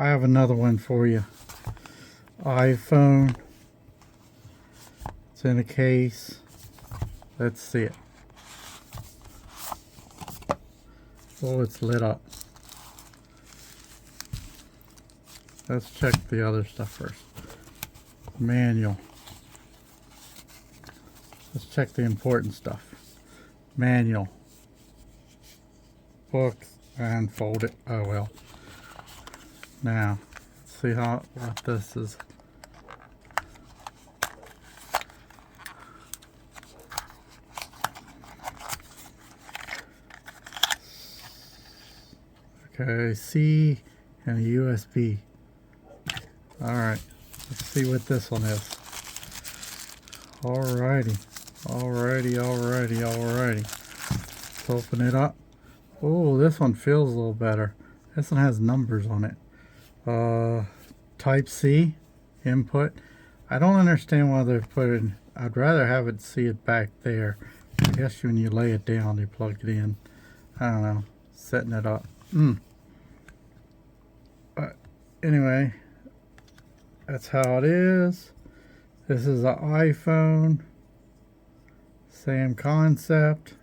I have another one for you. iPhone. It's in a case. Let's see it. Oh, it's lit up. Let's check the other stuff first. Manual. Let's check the important stuff. Manual. Books and fold it. Oh well. Now, let's see what this is. Okay, C and a USB. Alright, let's see what this one is. Alrighty. Let's open it up. Oh, this one feels a little better. This one has numbers on it. Type C input. I don't understand why they're putting. I'd rather have it see it back there. I guess when you lay it down, you plug it in. I don't know. Setting it up. But anyway, that's how it is. This is an iPhone. Same concept.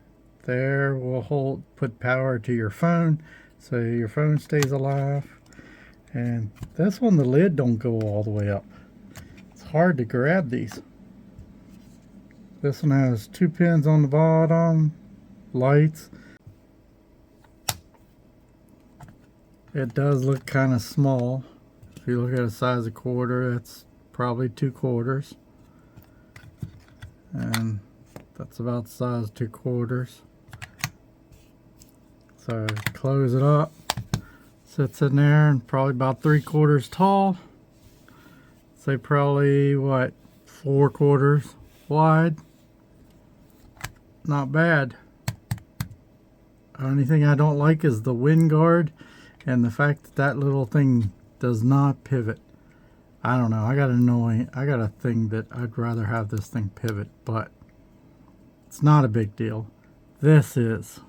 There will put power to your phone so your phone stays alive. And this one, the lid don't go all the way up. It's hard to grab these. This one has 2 pins on the bottom, lights. It does look kind of small. If you look at a size of quarter, that's probably 2 quarters. And that's about the size of 2 quarters. So close it up. Sits in there and probably about 3/4 tall. Say probably what, 4/4 wide. Not bad. Only thing I don't like is the wind guard and the fact that that little thing does not pivot. I don't know. I got a thing that I'd rather have this thing pivot, but it's not a big deal. This is.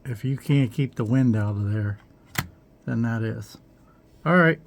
If you can't keep the wind out of there, then that is. All right.